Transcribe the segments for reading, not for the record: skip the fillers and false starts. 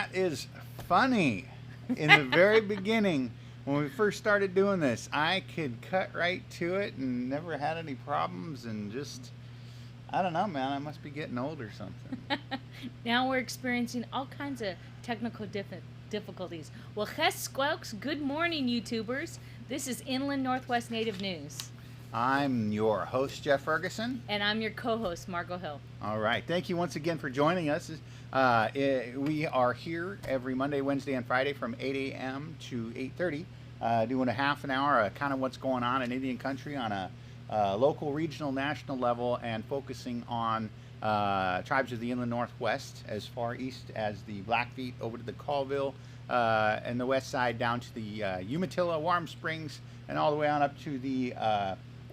That is funny. In the very beginning, when we first started doing this, I could cut right to it and never had any problems and just, I don't know, man, I must be getting old or something. Now we're experiencing all kinds of technical difficulties. Well, Ches Squelks, good morning, YouTubers. This is Inland Northwest Native News. I'm your host, Jeff Ferguson. And I'm your co-host, Margo Hill. All right. Thank you once again for joining us. We are here every Monday, Wednesday, and Friday from 8 a.m. to 8:30, doing a half an hour of kind of what's going on in Indian country on a local, regional, national level, and focusing on tribes of the Inland Northwest, as far east as the Blackfeet, over to the Colville, and the west side down to the Umatilla, Warm Springs, and all the way on up to the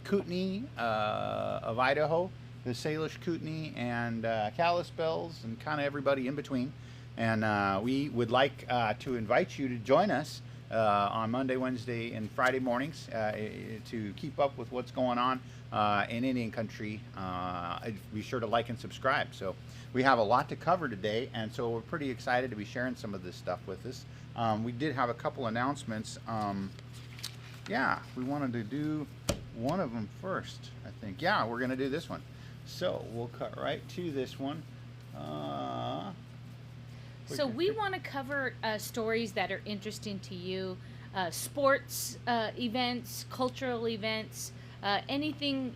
Kootenai of Idaho, the Salish Kootenai, and Kalispels, and kind of everybody in between. And we would like to invite you to join us on Monday, Wednesday, and Friday mornings to keep up with what's going on in Indian country. Be sure to like and subscribe. So we have a lot to cover today, and so we're pretty excited to be sharing some of this stuff with us. We did have a couple announcements. Yeah, we wanted to do one of them first, I think. Yeah, we're going to do this one. So we'll cut right to this one. So we want to cover stories that are interesting to you, sports events, cultural events, anything,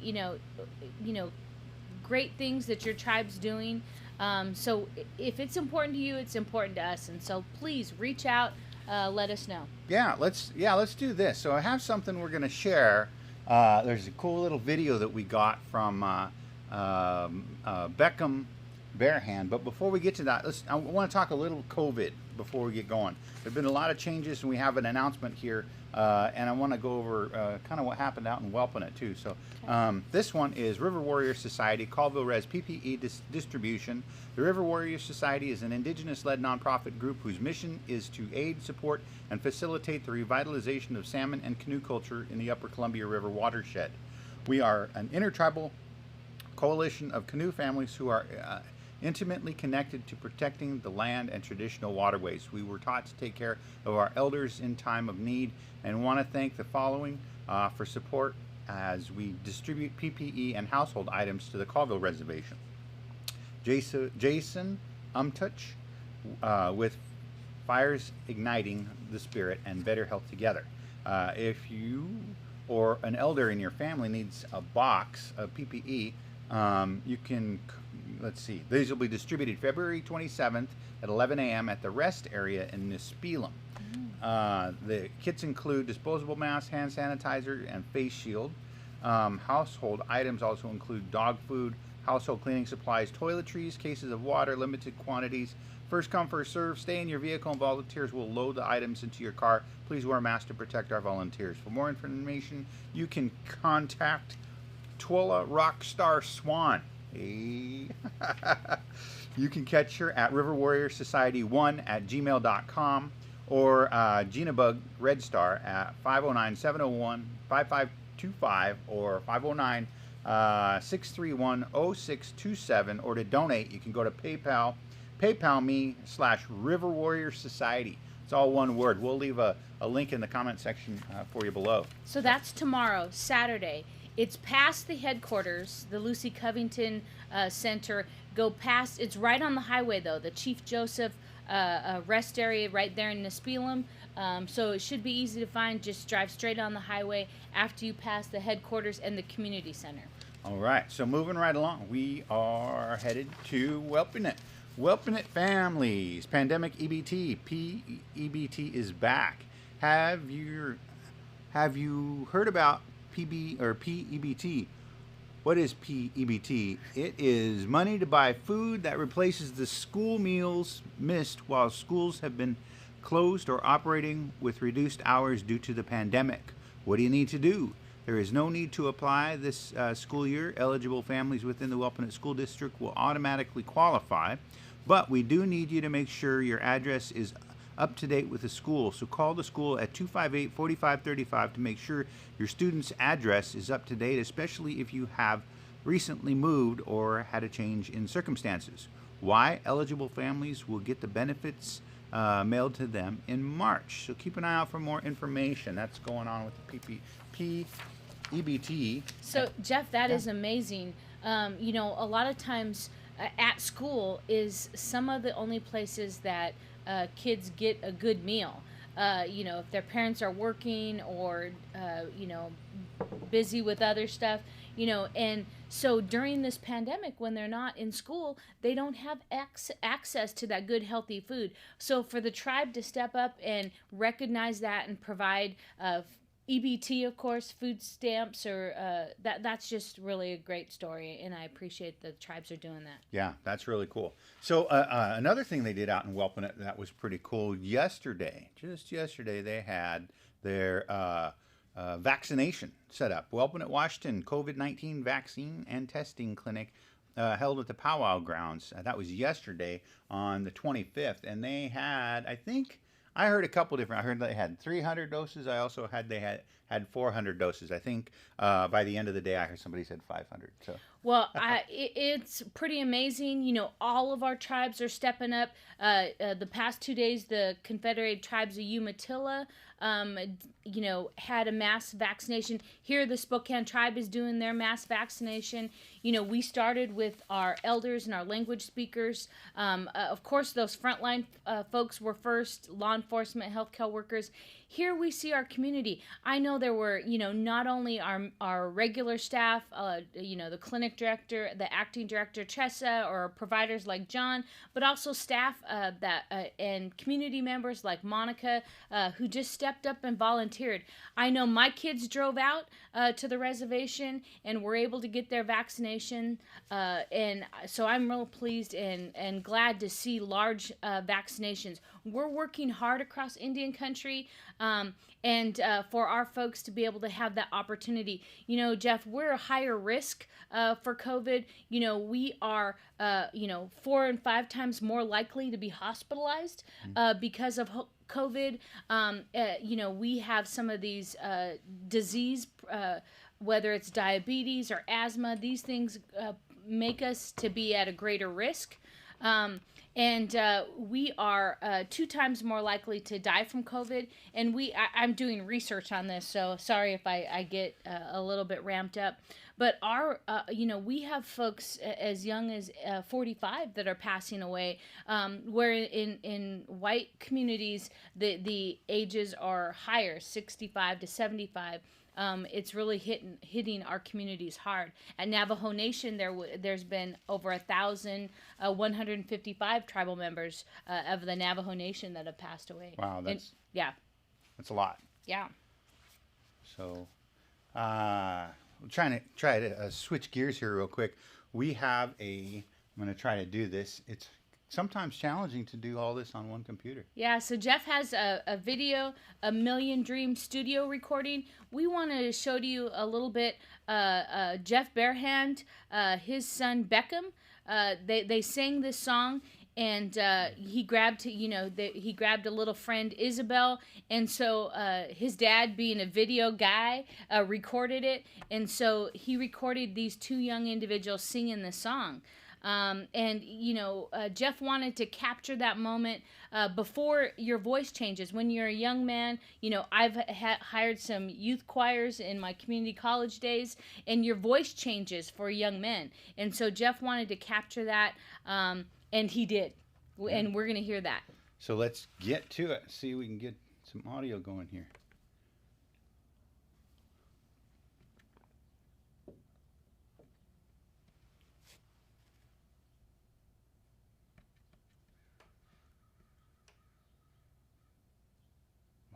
great things that your tribe's doing. So if it's important to you, it's important to us. And so please reach out, let us know. Yeah, let's do this. So I have something we're going to share. There's a cool little video that we got from Beckham BareHand. But before we get to that, I want to talk a little COVID before we get going. There've been a lot of changes, and we have an announcement here, and I want to go over kind of what happened out in Welpinit too. So this one is River Warrior Society, Colville Res PPE distribution. The River Warrior Society is an Indigenous-led nonprofit group whose mission is to aid, support, and facilitate the revitalization of salmon and canoe culture in the Upper Columbia River watershed. We are an intertribal coalition of canoe families who are intimately connected to protecting the land and traditional waterways. We were taught to take care of our elders in time of need, and want to thank the following for support as we distribute PPE and household items to the Colville Reservation. Jason Umtuch with Fires Igniting the Spirit and Better Health Together. If you or an elder in your family needs a box of PPE, you can, let's see, these will be distributed February 27th at 11 a.m. at the rest area in Nispelum. The kits include disposable masks, hand sanitizer, and face shield. Household items also include dog food, household cleaning supplies, toiletries, cases of water, limited quantities. First come, first serve. Stay in your vehicle and volunteers will load the items into your car. Please wear a mask to protect our volunteers. For more information, you can contact Twola Rockstar Swan. Hey. You can catch her at riverwarriorsociety1@gmail.com or Genabug Red Star at 509-701-5525 or 509-631-0627. Or to donate, you can go to PayPal, PayPal.me/River Warrior Society. It's all one word. We'll leave a link in the comment section for you below. So that's tomorrow, Saturday. It's past the headquarters, the Lucy Covington Center. Go past, it's right on the highway though, the Chief Joseph rest area right there in Nispelum. So it should be easy to find. Just drive straight on the highway after you pass the headquarters and the community center. All right, so moving right along, we are headed to Welpinit. Welpinit families, pandemic EBT, PEBT is back. Have you heard about PEBT? What is PEBT? It is money to buy food that replaces the school meals missed while schools have been closed or operating with reduced hours due to the pandemic. What do you need to do? There is no need to apply this school year. Eligible families within the Welpinit School District will automatically qualify, but we do need you to make sure your address is up to date with the school. So call the school at 258-4535 to make sure your student's address is up to date, especially if you have recently moved or had a change in circumstances. Why? Eligible families will get the benefits mailed to them in March. So keep an eye out for more information. That's going on with the EBT. So, Jeff, that is amazing. You know, a lot of times at school is some of the only places that kids get a good meal. You know, if their parents are working or, you know, busy with other stuff, you know, and so during this pandemic, when they're not in school, they don't have access to that good, healthy food. So for the tribe to step up and recognize that and provide EBT, of course, food stamps, or that's just really a great story, and I appreciate the tribes are doing that. Yeah, that's really cool. So another thing they did out in Welpinut that was pretty cool yesterday, just yesterday, they had their vaccination set up. Welpinut, Washington, COVID-19 vaccine and testing clinic held at the Powwow grounds. That was yesterday on the 25th, and they had, I heard a couple different. I heard they had 300 doses. I also had they had 400 doses. I think by the end of the day, I heard somebody said 500. So. Well, it's pretty amazing. You know, all of our tribes are stepping up. The past 2 days, the Confederated Tribes of Umatilla, you know, had a mass vaccination. Here, the Spokane tribe is doing their mass vaccination. You know, we started with our elders and our language speakers. Of course, those frontline folks were first, law enforcement, healthcare workers. Here we see our community. I know there were, you know, not only our regular staff, you know, the clinic director, the acting director, Tressa, or providers like John, but also staff and community members like Monica, who just stepped up and volunteered. I know my kids drove out to the reservation and were able to get their vaccination, and so I'm real pleased and glad to see large vaccinations. We're working hard across Indian country, and for our folks to be able to have that opportunity. You know, Jeff, we're a higher risk for COVID. You know, we are, you know, 4 and 5 times more likely to be hospitalized because of COVID. You know, we have some of these disease, whether it's diabetes or asthma, these things make us to be at a greater risk. And we are 2 times more likely to die from COVID. And I'm doing research on this, so sorry if I get a little bit ramped up. But you know, we have folks as young as 45 that are passing away, where in white communities the ages are higher, 65 to 75. It's really hitting our communities hard. At Navajo Nation, there's been over 1,155 tribal members of the Navajo Nation that have passed away. Wow, that's a lot. Yeah. So, try to switch gears here real quick. We have I'm going to try to do this. It's sometimes challenging to do all this on one computer. Yeah, so Jeff has a video, a Million Dream studio recording. We wanted to show you a little bit. Jeff BareHand, his son Beckham, they sang this song, and he grabbed a little friend, Isabel, and so his dad, being a video guy, recorded it, and so he recorded these 2 young individuals singing the song. And, you know, Jeff wanted to capture that moment before your voice changes. When you're a young man, you know, I've hired some youth choirs in my community college days, and your voice changes for young men. And so Jeff wanted to capture that, and he did. And we're going to hear that. So let's get to it. See if we can get some audio going here.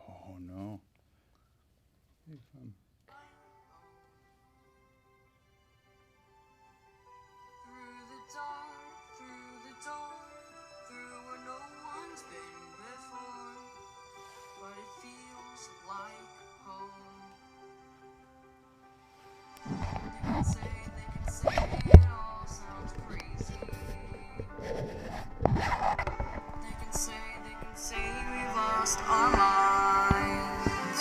Oh no. Through where no one's been before, but it feels like home. They can say it all sounds crazy. They can say we've lost our minds.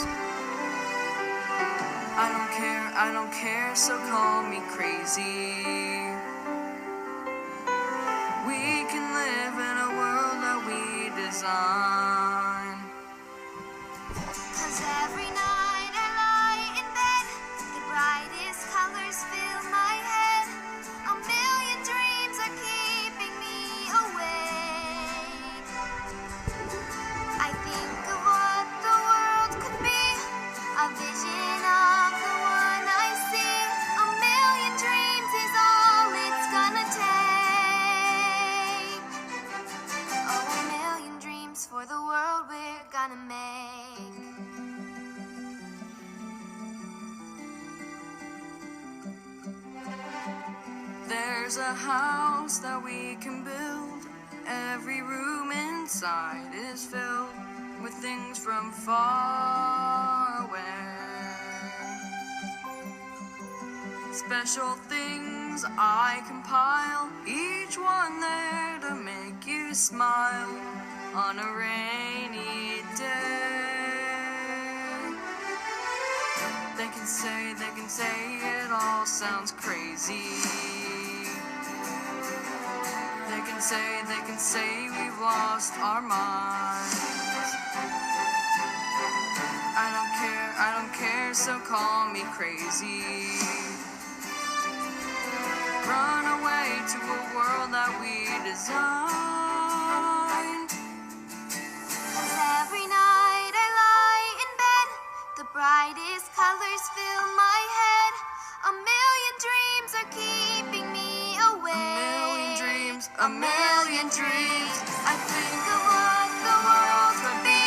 I don't care, so call me crazy. We can live in a world that we design. 'Cause every night I lie in bed, the brightest colors fill my head. A million dreams are keeping me awake. I think of what the world could be, a vision of the one I see. A million dreams is all it's gonna take. Oh, a million dreams for the world we're gonna make. There's a house that we can build. Every room inside is filled with things from far away. Special things I compile, each one there to make you smile on a rainy day. They can say it all sounds crazy. They can say we've lost our minds. I don't care, so call me crazy. Run away to a world that we designed. 'Cause every night I lie in bed, the brightest colors fill my head. A million dreams are keeping me awake. A million dreams. I think of what the world could be,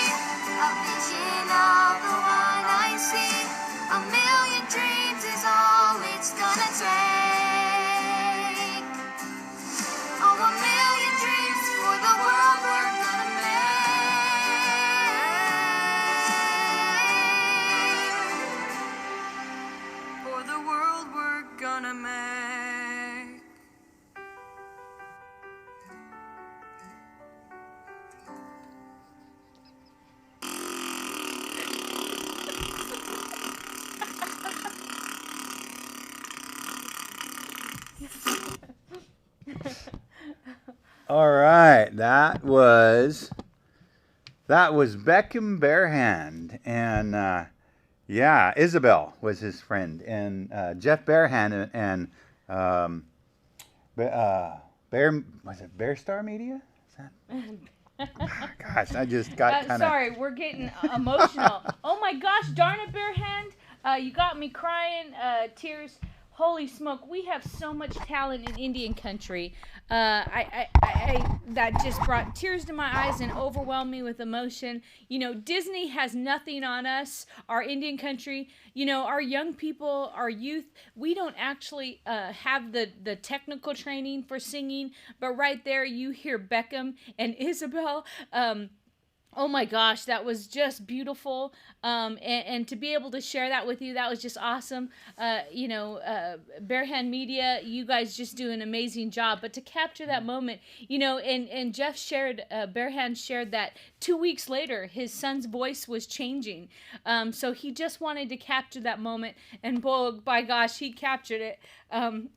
a vision of the one I see. A million dreams is all it's gonna take. Oh, a million dreams for the world we're gonna make. For the world we're gonna make. All right, that was Beckham BareHand, and yeah, Isabel was his friend, and Jeff BareHand and was it Bear Star Media? Is that? Gosh, I just got kind of. Sorry, we're getting emotional. Oh my gosh, darn it, BareHand! You got me crying, tears. Holy smoke, we have so much talent in Indian country. That just brought tears to my eyes and overwhelmed me with emotion. You know, Disney has nothing on us, our Indian country. You know, our young people, our youth, we don't actually have the technical training for singing, but right there you hear Beckham and Isabel. Oh my gosh, that was just beautiful. And to be able to share that with you, that was just awesome. BareHand Media, you guys just do an amazing job. But to capture that moment, and Jeff BareHand shared that 2 weeks later, his son's voice was changing. So he just wanted to capture that moment. And boy, by gosh, he captured it.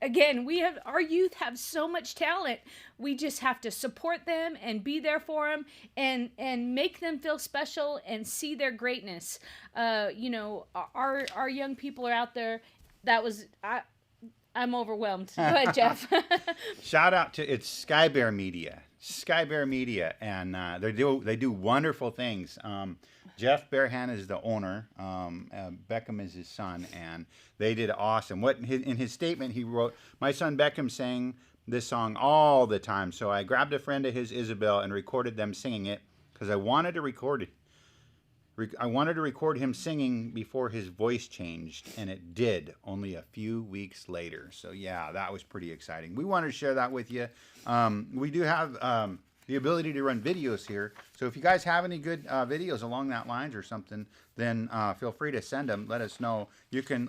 Again, our youth have so much talent. We just have to support them and be there for them and make them feel special and see their greatness. Our young people are out there. I'm overwhelmed. Go ahead, Jeff. Shout out to Sky Bear Media, and they do wonderful things. Jeff BareHand is the owner. Beckham is his son, and they did awesome. In his statement he wrote, "My son Beckham sang this song all the time, so I grabbed a friend of his, Isabel, and recorded them singing it because I wanted to record it. I wanted to record him singing before his voice changed, and it did only a few weeks later." So yeah, that was pretty exciting. We wanted to share that with you. We do have the ability to run videos here, so if you guys have any good videos along that lines or something, then feel free to send them. Let us know. You can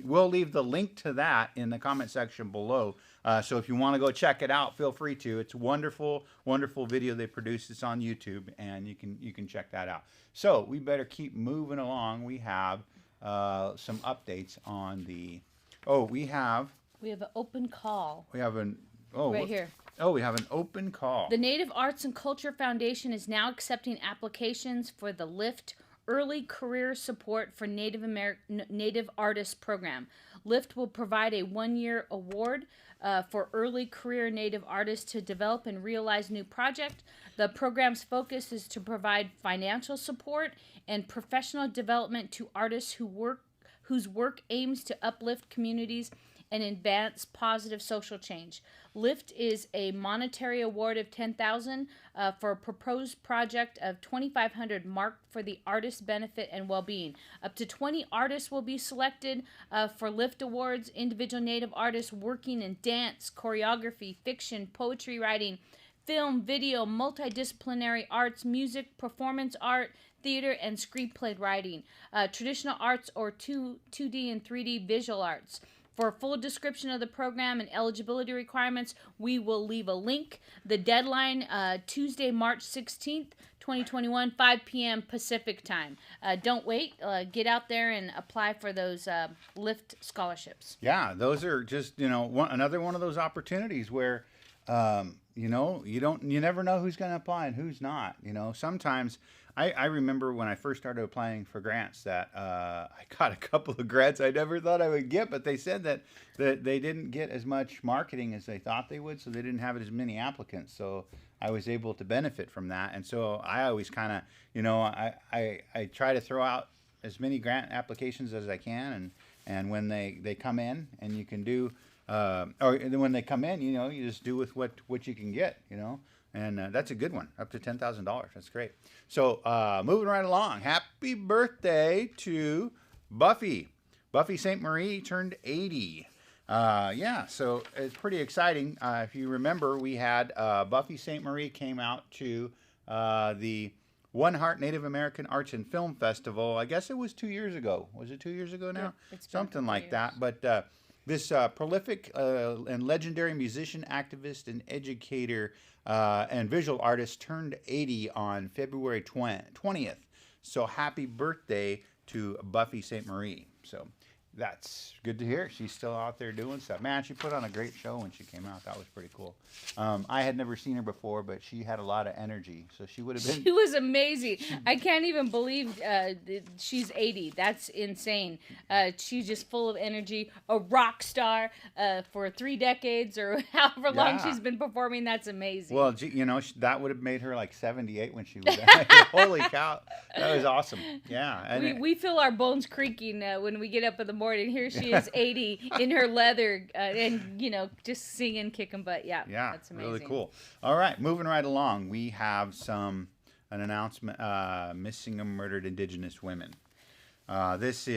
we'll leave the link to that in the comment section below. So if you want to go check it out, feel free to. It's a wonderful, wonderful video they produced. It's on YouTube, and you can check that out. So we better keep moving along. We have some updates on the. Oh, we have an open call. We have right here. Oh, we have an open call. The Native Arts and Culture Foundation is now accepting applications for the LIFT Early Career Support for Native Artists program. LIFT will provide a one-year award for early career Native artists to develop and realize new projects. The program's focus is to provide financial support and professional development to artists whose work aims to uplift communities and advance positive social change. LIFT is a monetary award of $10,000 for a proposed project of $2,500 marked for the artist's benefit and well-being. Up to 20 artists will be selected for LIFT awards. Individual Native artists working in dance, choreography, fiction, poetry writing, film, video, multidisciplinary arts, music, performance art, theater, and screenplay writing, traditional arts or 2D and 3D visual arts. For a full description of the program and eligibility requirements, we will leave a link. The deadline, Tuesday, March 16th, 2021, 5 p.m. Pacific time. Don't wait. Get out there and apply for those LIFT scholarships. Yeah, those are just, another one of those opportunities where, you never know who's going to apply and who's not. Sometimes I remember when I first started applying for grants that I got a couple of grants I never thought I would get, but they said that they didn't get as much marketing as they thought they would, so they didn't have as many applicants. So I was able to benefit from that. And so I always kind of, I try to throw out as many grant applications as I can. And when they come in and you can do, or when they come in, you just do with what you can get, And that's a good one, up to $10,000. That's great. So moving right along, happy birthday to Buffy. Buffy St. Marie turned 80. So it's pretty exciting. If you remember, we had Buffy St. Marie came out to the One Heart Native American Arts and Film Festival. I guess it was 2 years ago. Was it 2 years ago now? Yeah, it's something like years. that. But this prolific and legendary musician, activist, and educator and visual artist turned 80 on February 20th. So happy birthday to Buffy St. Marie. So that's good to hear. She's still out there doing stuff. Man, she put on a great show when she came out. That was pretty cool. I had never seen her before, but she had a lot of energy. So she would have been... She was amazing. I can't even believe she's 80. That's insane. She's just full of energy. A rock star for 3 decades or however long she's been performing. That's amazing. Well, that would have made her like 78 when she was... Holy cow. That was awesome. Yeah. And we feel our bones creaking when we get up in the morning. Here she is, 80, in her leather, and just singing, kicking butt. Yeah, that's amazing. Really cool. All right, moving right along, we have an announcement: missing and murdered Indigenous women. This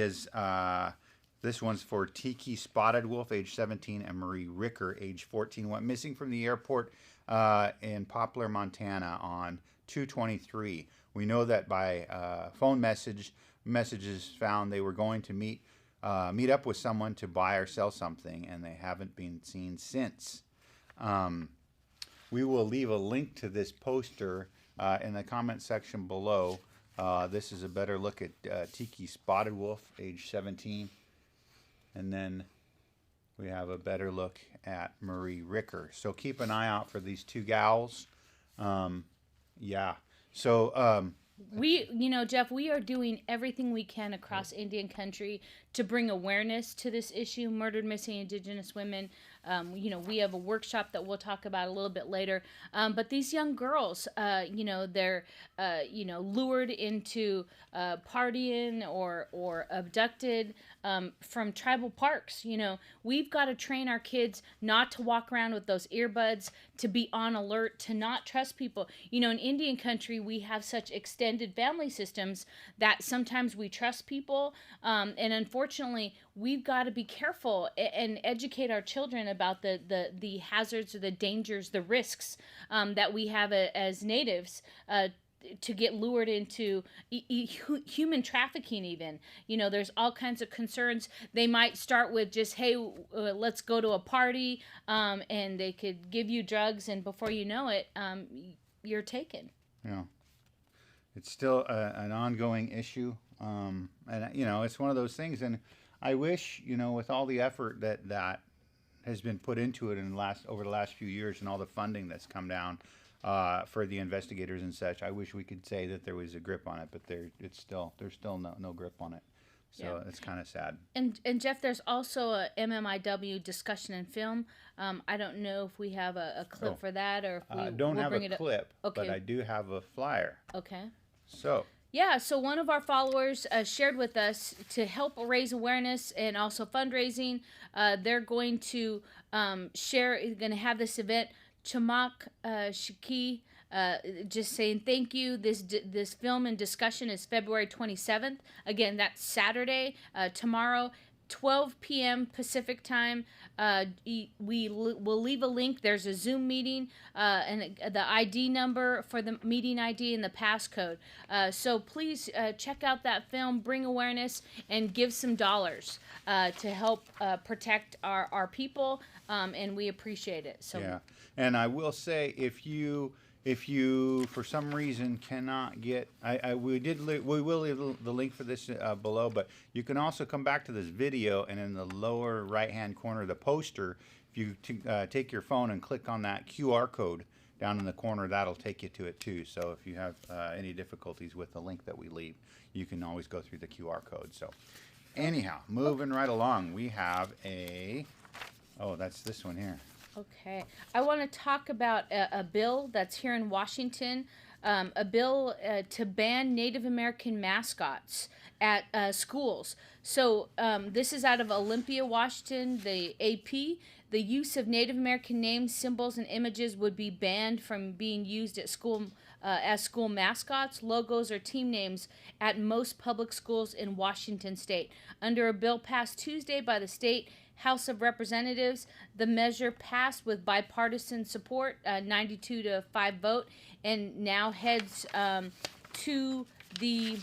one's for Tiki Spotted Wolf, age 17, and Marie Ricker, age 14, went missing from the airport in Poplar, Montana, on 2/23. We know that by phone messages found they were going to meet up with someone to buy or sell something, and they haven't been seen since. We will leave a link to this poster in the comment section below. This is a better look at Tiki Spotted Wolf, age 17. And then we have a better look at Marie Ricker. So keep an eye out for these two gals. So... Jeff, we are doing everything we can across Indian country to bring awareness to this issue, murdered, missing Indigenous women. We have a workshop that we'll talk about a little bit later. But these young girls, they're, lured into partying or abducted from tribal parks. We've got to train our kids not to walk around with those earbuds, to be on alert, to not trust people. In Indian country, we have such extended family systems that sometimes we trust people. And unfortunately, we've got to be careful and educate our children about the hazards or the dangers, the risks that we have as natives to get lured into human trafficking even. There's all kinds of concerns. They might start with just, hey, let's go to a party, and they could give you drugs, and before you know it, you're taken. Yeah. It's still an ongoing issue. And it's one of those things. And I wish, with all the effort that has been put into it over the last few years, and all the funding that's come down for the investigators and such. I wish we could say that there was a grip on it, but there's still no grip on it. So it's kind of sad. And Jeff, there's also a MMIW discussion and film. I don't know if we have a clip for that, or if we don't have bring a clip, okay. but I do have a flyer. Okay. So. Yeah, so one of our followers shared with us to help raise awareness and also fundraising. They're going to going to have this event, Chamak Shiki. Just saying thank you. This film and discussion is February 27th. Again, that's Saturday, tomorrow, 12 p.m. Pacific time. We'll leave a link. There's a Zoom meeting and the ID number for the meeting ID and the passcode. So please check out that film, bring awareness, and give some dollars to help protect our people, and we appreciate it. So yeah, and I will say, if you for some reason cannot get, we will leave the link for this below, but you can also come back to this video, and in the lower right hand corner of the poster, if you take your phone and click on that QR code down in the corner, that'll take you to it too. So if you have any difficulties with the link that we leave, you can always go through the QR code. So anyhow, moving right along, we have that's this one here. Okay. I want to talk about a bill that's here in Washington, a bill to ban Native American mascots at schools. So this is out of Olympia, Washington, the AP. The use of Native American names, symbols, and images would be banned from being used at school as school mascots, logos, or team names at most public schools in Washington state. Under a bill passed Tuesday by the state House of Representatives, the measure passed with bipartisan support, 92 to 5 vote, and now heads to the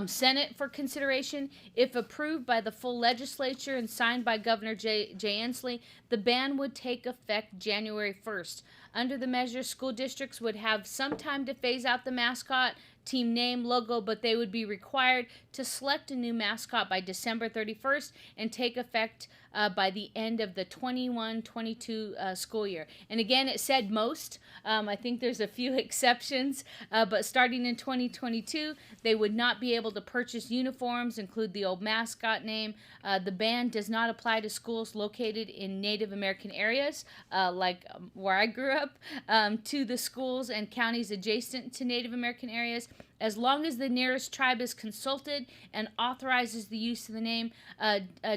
Senate for consideration. If approved by the full legislature and signed by Governor Jay Inslee, the ban would take effect January 1st. Under the measure, school districts would have some time to phase out the mascot, team name, logo, but they would be required to select a new mascot by December 31st and take effect by the end of the 21-22 school year. And again, it said most. I think there's a few exceptions, but starting in 2022, they would not be able to purchase uniforms, include the old mascot name. The ban does not apply to schools located in Native American areas, like where I grew up, to the schools and counties adjacent to Native American areas. As long as the nearest tribe is consulted and authorizes the use of the name.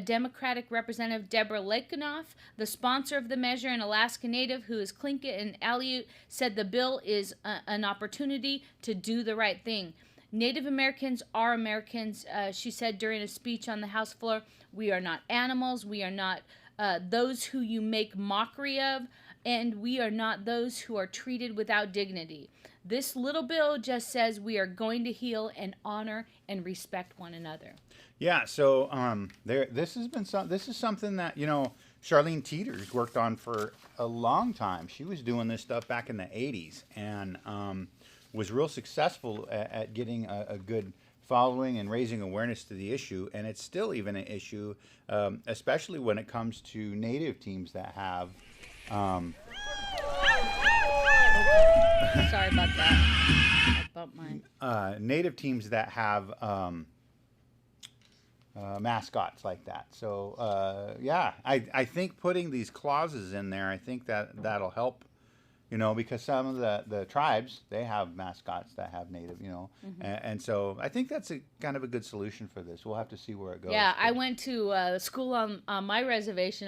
Democratic Representative Deborah Lakonoff, the sponsor of the measure, an Alaska Native who is Tlingit and Aleut, said the bill is an opportunity to do the right thing. Native Americans are Americans, she said during a speech on the House floor. We are not animals. We are not those who you make mockery of, and we are not those who are treated without dignity. This little bill just says we are going to heal and honor and respect one another. Yeah, so this is something that, Charlene Teeters worked on for a long time. She was doing this stuff back in the 80s and was real successful at getting a good following and raising awareness to the issue. And it's still even an issue, especially when it comes to Native teams that have... Sorry about that. I bumped mine. Native teams that have mascots like that. So, I think putting these clauses in there, I think that'll help, because some of the tribes, they have mascots that have Native, and so I think that's a kind of a good solution for this. We'll have to see where it goes. Yeah, I went to school on our reservation,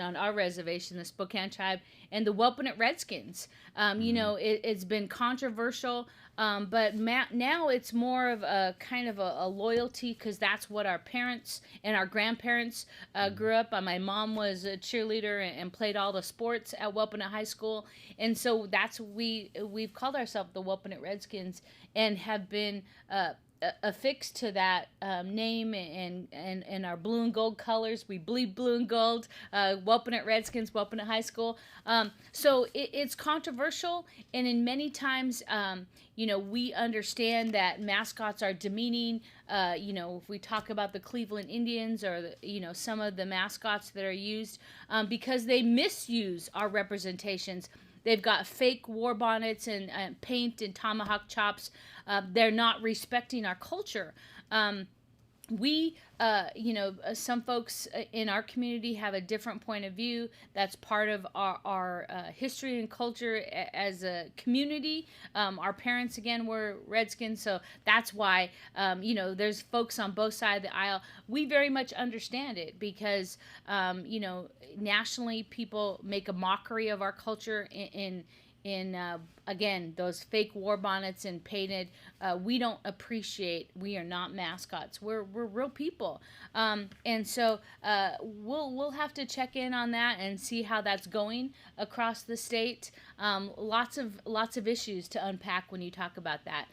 the Spokane tribe, and the Whelpinut Redskins. It's been controversial, but now it's more of a kind of a loyalty, because that's what our parents and our grandparents grew up on. My mom was a cheerleader and played all the sports at Whelpinut High School, and so that's we've called ourselves the Whelpinut Redskins and have been affixed to that name and our blue and gold colors. We bleed blue and gold. Whelpinut Redskins, Whelpinut High School. So it's controversial, and in many times, we understand that mascots are demeaning. If we talk about the Cleveland Indians or some of the mascots that are used, because they misuse our representations. They've got fake war bonnets and paint and tomahawk chops. They're not respecting our culture. Some folks in our community have a different point of view. That's part of our history and culture as a community. Our parents, again, were Redskins, so that's why, there's folks on both sides of the aisle. We very much understand it because, nationally, people make a mockery of our culture in again, those fake war bonnets and painted. We don't appreciate. We are not mascots. We're real people, and so we'll have to check in on that and see how that's going across the state. Lots of issues to unpack when you talk about that.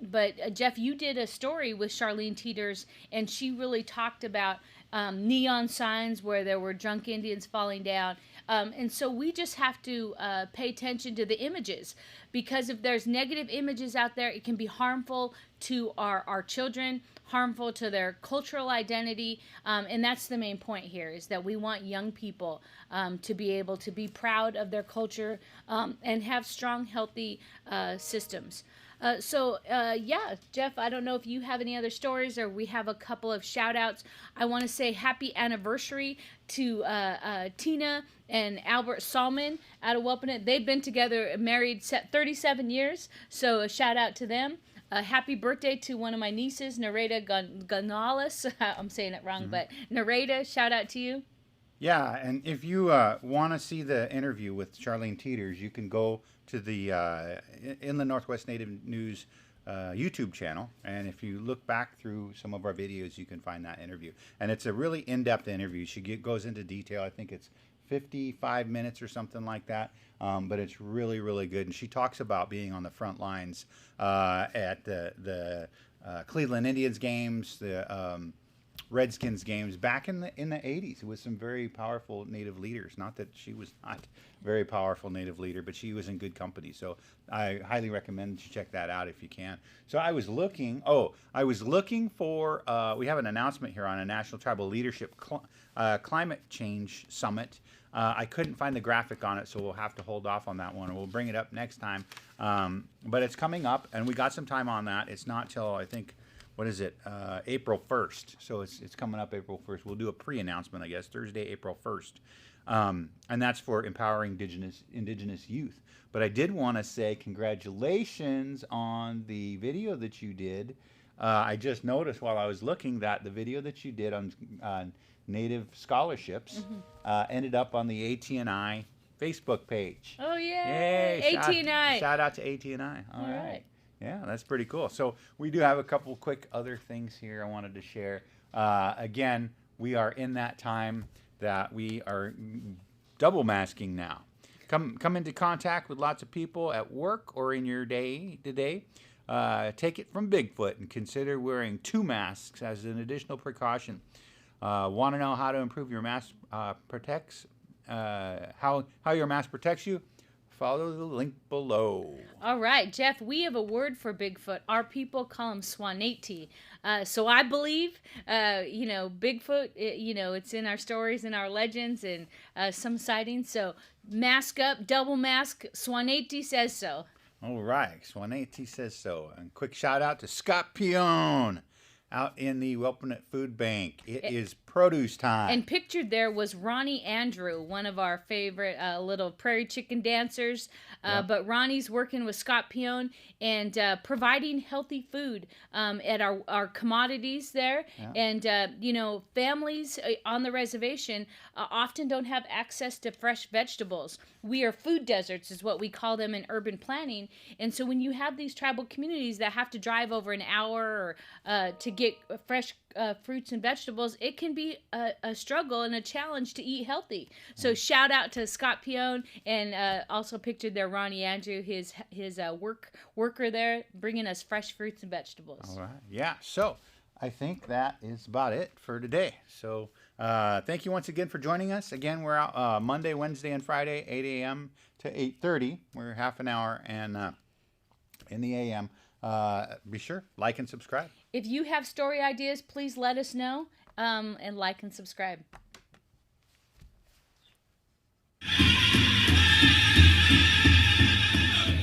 But Jeff, you did a story with Charlene Teeters, and she really talked about neon signs where there were drunk Indians falling down. And so we just have to pay attention to the images, because if there's negative images out there, it can be harmful to our children, harmful to their cultural identity. And that's the main point here, is that we want young people to be able to be proud of their culture and have strong, healthy systems. Jeff, I don't know if you have any other stories, or we have a couple of shout outs. I want to say happy anniversary to Tina and Albert Salmon out of Whelpinut. They've been together, married 37 years, so a shout out to them. Happy birthday to one of my nieces, Nareda Gonzalez. I'm saying it wrong, but Nareda, shout out to you. Yeah, and if you want to see the interview with Charlene Teeters, you can go to the Inland Northwest Native News YouTube channel, and if you look back through some of our videos, you can find that interview. And it's a really in-depth interview. She goes into detail. I think it's 55 minutes or something like that, but it's really, really good. And she talks about being on the front lines at the Cleveland Indians games, the Redskins games back in the 80s with some very powerful Native leaders. Not that she was not a very powerful Native leader, but she was in good company. So I highly recommend you check that out if you can. So I was looking for, we have an announcement here on a National Tribal Leadership Climate Change Summit. I couldn't find the graphic on it, so we'll have to hold off on that one, and we'll bring it up next time. But it's coming up, and we got some time on that. It's not till, I think, what is it, April 1st. So it's coming up April 1st. We'll do a pre-announcement, I guess, Thursday, April 1st. And that's for empowering indigenous youth. But I did want to say congratulations on the video that you did. I just noticed while I was looking that the video that you did on Native scholarships ended up on the ATNI Facebook page. Oh, yay! ATNI. Shout out to ATNI. All right. Yeah, that's pretty cool. So we do have a couple quick other things here I wanted to share. Again, we are in that time that we are double masking now. Come into contact with lots of people at work or in your day today. Take it from Bigfoot and consider wearing 2 masks as an additional precaution. Want to know how to improve your mask protects? How your mask protects you? Follow the link below. All right, Jeff, we have a word for Bigfoot. Our people call him Swanati. So I believe, Bigfoot, it's in our stories and our legends and some sightings. So mask up, double mask. Swanati says so. All right, Swanati says so. And quick shout out to Scott Pion out in the Whelpinut Food Bank. It is produce time. And pictured there was Ronnie Andrew, one of our favorite little prairie chicken dancers. But Ronnie's working with Scott Pion and providing healthy food at our commodities there. Yeah. And, families on the reservation often don't have access to fresh vegetables. We are food deserts is what we call them in urban planning. And so when you have these tribal communities that have to drive over an hour or to get get fresh fruits and vegetables, it can be a struggle and a challenge to eat healthy. So shout out to Scott Pione, and also pictured there Ronnie Andrew, his worker there, bringing us fresh fruits and vegetables. All right. Yeah. So I think that is about it for today. So thank you once again for joining us. Again, we're out Monday, Wednesday, and Friday, 8 a.m. to 8:30. We're half an hour and in the a.m. Be sure, like and subscribe. If you have story ideas, please let us know, and like and subscribe.